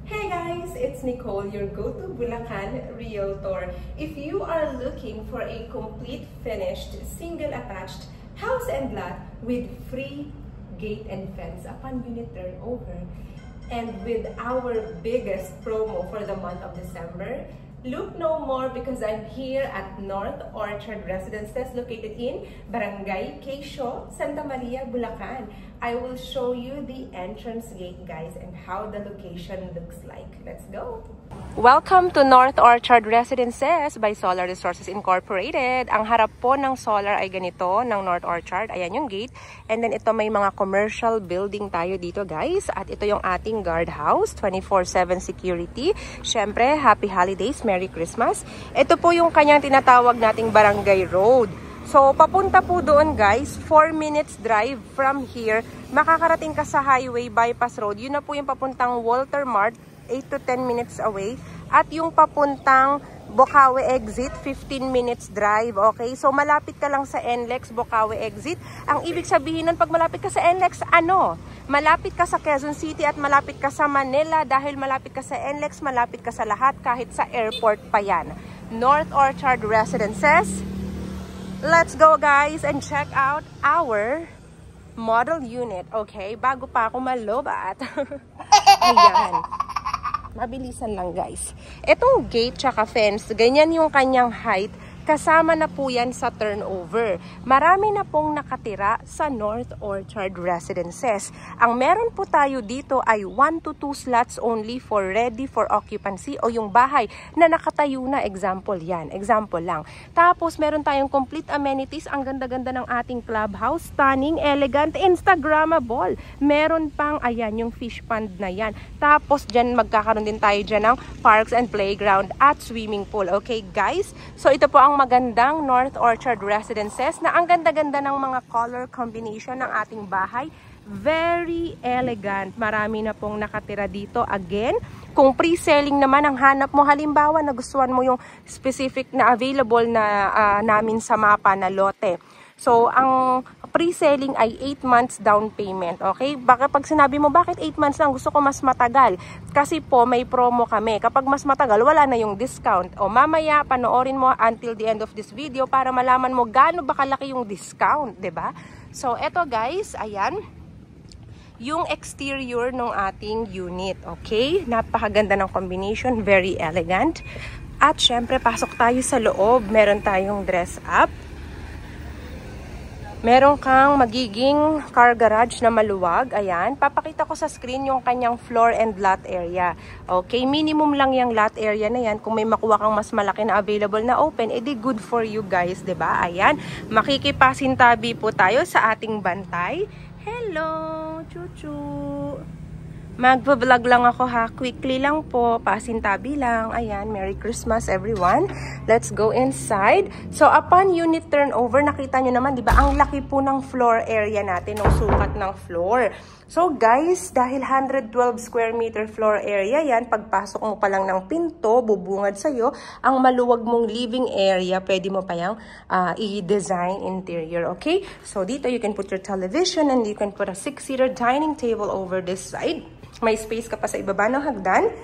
Hey guys, it's Nicole, your go-to Bulacan Realtor. If you are looking for a complete finished, single-attached house and lot with free gate and fence upon unit turnover, and with our biggest promo for the month of December, look no more because I'm here at North Orchard Residences located in Barangay Quezon, Santa Maria, Bulacan. I will show you the entrance gate, guys, and how the location looks like. Let's go! Welcome to North Orchard Residences by Solar Resources Incorporated. Ang harap po ng solar ay ganito, ng North Orchard. Ayan yung gate. And then ito may mga commercial building tayo dito, guys. At ito yung ating guardhouse, 24/7 security. Syempre, happy holidays, Merry Christmas. Ito po yung kanyang tinatawag nating Barangay Road. So, papunta po doon, guys, 4 minutes drive from here. Makakarating ka sa highway bypass road. Yun na po yung papuntang Walter Mart, 8 to 10 minutes away. At yung papuntang Bocaue exit, 15 minutes drive. Okay? So, malapit ka lang sa NLEX Bocaue exit. Ang ibig sabihin nun, pag malapit ka sa NLEX, ano? Malapit ka sa Quezon City at malapit ka sa Manila. Dahil malapit ka sa NLEX, malapit ka sa lahat, kahit sa airport pa yan. North Orchard Residences. Let's go, guys, and check out our model unit, okay? Bago pa ako malobat. Ayan. Mabilisan lang, guys. Itong gate tsaka fence, ganyan yung kanyang height. Kasama na po yan sa turnover. Marami na pong nakatira sa North Orchard Residences. Ang meron po tayo dito ay 1 to 2 slots only for ready for occupancy o yung bahay na nakatayo na. Example yan. Example lang. Tapos meron tayong complete amenities. Ang ganda-ganda ng ating clubhouse. Stunning, elegant, Instagrammable. Meron pang, ayan, yung fish pond na yan. Tapos dyan magkakaroon din tayo dyan ng parks and playground at swimming pool. Okay, guys? So ito po ang magandang North Orchard Residences na ang ganda-ganda ng mga color combination ng ating bahay. Very elegant. Marami na pong nakatira dito. Again, kung pre-selling naman ang hanap mo, halimbawa nagustuhan mo yung specific na available na namin sa mapa na lote. So, ang pre-selling ay 8 months down payment, okay? Baka pag sinabi mo, bakit 8 months lang? Gusto ko mas matagal. Kasi po, may promo kami. Kapag mas matagal, wala na yung discount. O mamaya, panoorin mo until the end of this video para malaman mo gaano ba kalaki yung discount, 'di ba? So, eto guys, ayan. Yung exterior ng ating unit, okay? Napakaganda ng combination, very elegant. At syempre, pasok tayo sa loob. Meron tayong dress up. Meron kang magiging car garage na maluwag. Ayan. Papakita ko sa screen yung kanyang floor and lot area. Okay. Minimum lang yung lot area na yan. Kung may makuha kang mas malaki na available na open, edi good for you guys. 'Di ba? Ayan. Makikipasintabi po tayo sa ating bantay. Hello! Chuchu! Magpa-vlog lang ako ha. Quickly lang po. Pasintabi lang. Ayan. Merry Christmas everyone. Let's go inside. So, upon unit turnover, nakita nyo naman, di ba? Ang laki po ng floor area natin, ng sukat ng floor. So, guys, dahil 112 square meter floor area yan, pagpasok mo pa lang ng pinto, bubungad sa'yo, ang maluwag mong living area, pwede mo pa yung i-design interior, okay? So, dito you can put your television and you can put a 6-seater dining table over this side. May space ka pa sa ibaba ng hagdan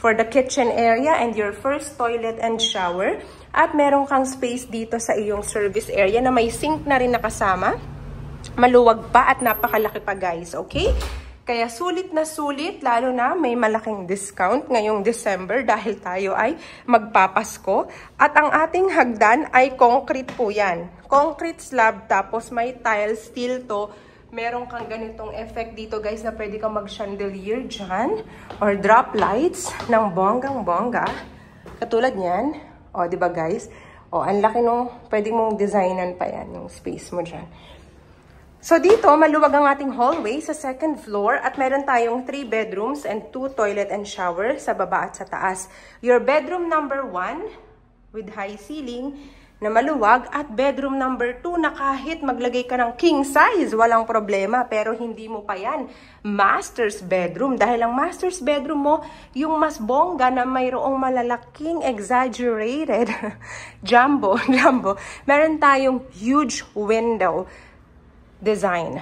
for the kitchen area and your first toilet and shower. At meron kang space dito sa iyong service area na may sink na rin nakasama. Maluwag pa at napakalaki pa, guys. Okay? Kaya sulit na sulit, lalo na may malaking discount ngayong December dahil tayo ay magpapasko. At ang ating hagdan ay concrete po yan. Concrete slab tapos may tile, steel to. Meron kang ganitong effect dito, guys, na pwede kang mag-chandelier dyan or drop lights ng bonggang-bongga. Katulad niyan. O, di ba, guys? O, ang laki nung pwede mong designan pa yan, yung space mo dyan. So, dito, maluwag ang ating hallway sa second floor at meron tayong 3 bedrooms and 2 toilet and shower sa baba at sa taas. Your bedroom number 1 with high ceiling na maluwag at bedroom number 2 na kahit maglagay ka ng king size, walang problema. Pero hindi mo pa yan master's bedroom. Dahil ang master's bedroom mo, yung mas bongga na mayroong malalaking exaggerated jumbo. Meron tayong huge window design.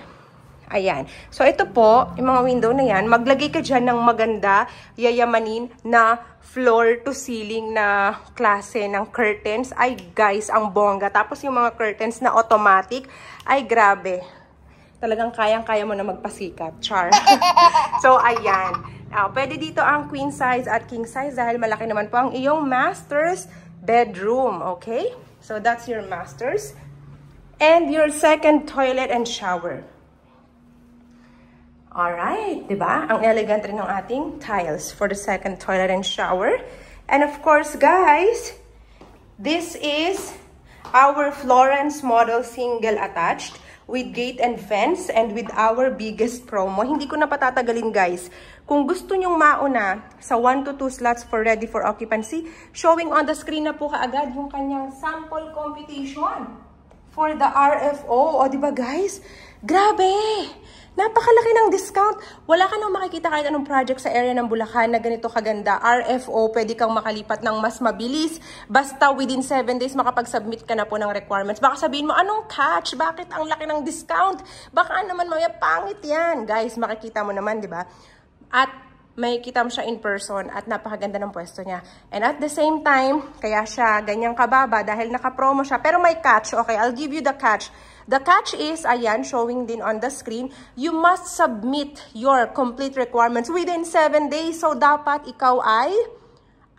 Ayan. So, ito po, yung mga window na yan, maglagay ka dyan ng maganda, yayamanin na floor to ceiling na klase ng curtains. Ay, guys, ang bongga. Tapos yung mga curtains na automatic, ay, grabe. Talagang kayang-kaya mo na magpasikat. Char. So, ayan. Pwede dito ang queen size at king size dahil malaki naman po ang iyong master's bedroom. Okay? So, that's your master's. And your second toilet and shower. Alright, diba? Ang elegant rin ng ating tiles for the second toilet and shower. And of course, guys, this is our Florence model single attached with gate and fence and with our biggest promo. Hindi ko na patatagalin, guys. Kung gusto nyong mauna sa 1 to 2 slots for ready for occupancy, showing on the screen na po kaagad yung kanyang sample computation for the RFO. O, diba, guys? Grabe! Napakalaki ng discount. Wala ka nang makikita kahit anong project sa area ng Bulacan na ganito kaganda. RFO, pwede kang makalipat ng mas mabilis. Basta within 7 days, makapag-submit ka na po ng requirements. Baka sabihin mo, anong catch? Bakit ang laki ng discount? Baka naman mamaya pangit yan. Guys, makikita mo naman, di ba? At may kita mo siya in person at napakaganda ng pwesto niya. And at the same time, kaya siya ganyang kababa dahil naka-promo siya. Pero may catch. Okay, I'll give you the catch. The catch is, ayan, showing din on the screen, you must submit your complete requirements within 7 days. So, dapat ikaw ay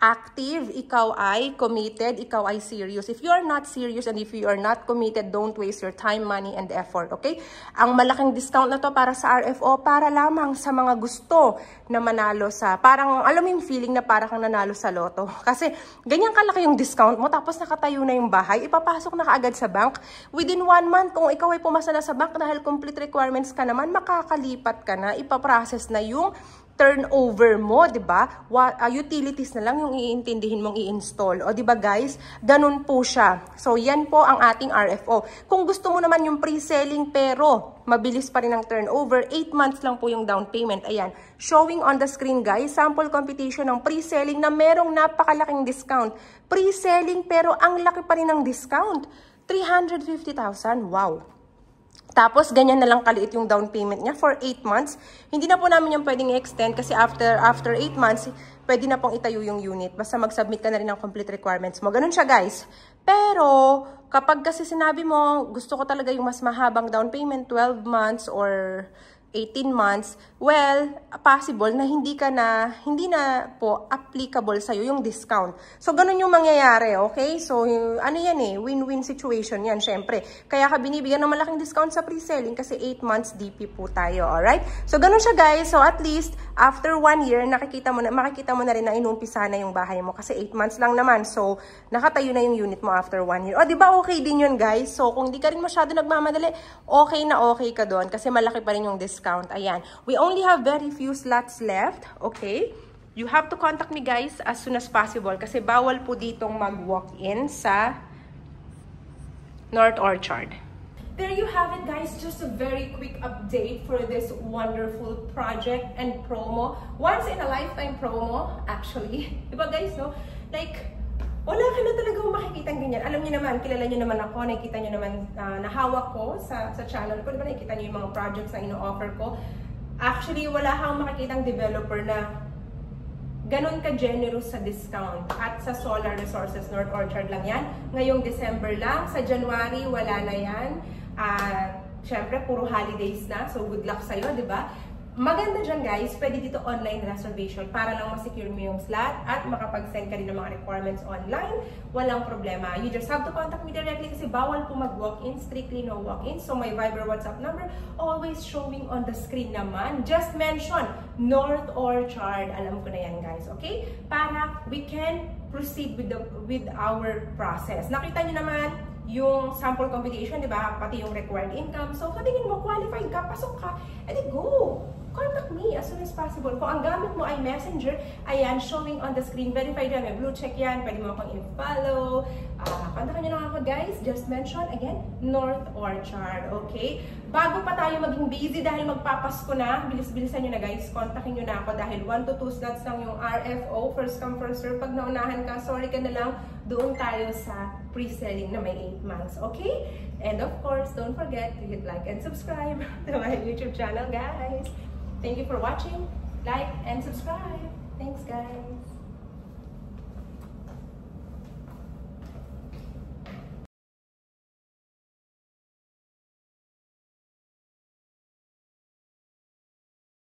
active, ikaw ay committed, ikaw ay serious. If you are not serious and if you are not committed, don't waste your time, money, and effort, okay? Ang malaking discount na to para sa RFO, para lamang sa mga gusto na manalo sa, parang, alam mo yung feeling na parang kang nanalo sa loto. Kasi, ganyan kalaki yung discount mo, tapos nakatayo na yung bahay, ipapasok na kaagad sa bank. Within 1 month, kung ikaw ay pumasa na sa bank dahil complete requirements ka naman, makakalipat ka na, ipaprocess na yung turnover mo, 'di ba? Utilities na lang yung iintindihin mong i-install. O 'di ba, guys? Ganun po siya. So, yan po ang ating RFO. Kung gusto mo naman yung pre-selling pero mabilis pa rin ang turnover, 8 months lang po yung down payment. Ayan, showing on the screen, guys, sample competition ng pre-selling na merong napakalaking discount. Pre-selling pero ang laki pa rin ng discount. 350,000. Wow. Tapos, ganyan na lang kaliit yung down payment niya for 8 months. Hindi na po namin yung pwedeng i-extend kasi after 8 months, pwede na pong itayo yung unit. Basta mag-submit ka na rin ng complete requirements mo. Ganun siya, guys. Pero, kapag kasi sinabi mo, gusto ko talaga yung mas mahabang down payment, 12 months or 18 months, well, possible na hindi na po applicable sa'yo yung discount. So, ganun yung mangyayari, okay? So, ano yan eh, win-win situation yan, syempre. Kaya ka binibigyan ng malaking discount sa pre-selling kasi 8 months DP po tayo, alright? So, ganun siya, guys. So, at least, after 1 year, makikita mo na rin na inumpisa na yung bahay mo kasi 8 months lang naman. So, nakatayo na yung unit mo after 1 year. O, di ba okay din yun, guys? So, kung di ka rin masyado nagmamadali, okay na okay ka doon kasi malaki pa rin yung discount. Ayan. We only have very few slots left. Okay? You have to contact me, guys, as soon as possible kasi bawal po ditong mag-walk-in sa North Orchard. There you have it, guys. Just a very quick update for this wonderful project and promo. Once in a lifetime promo, actually. Diba, guys, no? Like, wala ka na talagang makikitang ganyan. Alam niyo naman, kilala niyo naman ako, nakikita niyo naman nahawak ko sa channel ko. Diba nakikita niyo yung mga projects na ino-offer ko? Actually, wala kang makikitang developer na ganun ka-generous sa discount. At sa Solar Resources North Orchard lang yan. Ngayong December lang. Sa January, wala na yan. Siyempre, puro holidays na. So, good luck sa'yo, diba? Maganda dyan, guys, pwede dito online reservation para lang ma-secure mo yung slot at makapag-send ka rin ng mga requirements online. Walang problema. You just have to contact me directly kasi bawal po mag-walk-in. Strictly no walk-in. So, my Viber WhatsApp number always showing on the screen naman. Just mention North Orchard. Alam ko na yan, guys. Okay? Para we can proceed with our process. Nakita nyo naman yung sample computation, di ba? Pati yung required income. So, katingin mo, qualified ka, pasok ka, edi go! Contact me as soon as possible. Kung ang gamit mo ay Messenger, ayan, showing on the screen, verified yan, may blue check yan, pwede mo akong i-follow. Kontakin nyo lang ako, guys. Just mention, again, North Orchard, okay? Bago pa tayo maging busy dahil magpapasko na, bilis-bilisan nyo na, guys, kontakin nyo na ako dahil 1 to 2 slots lang yung RFO, first come, first serve. Pag naunahan ka, sorry ka na lang, doon tayo sa pre-selling na may 8 months, okay? And of course, don't forget to hit like and subscribe to my YouTube channel, guys. Thank you for watching. Like and subscribe.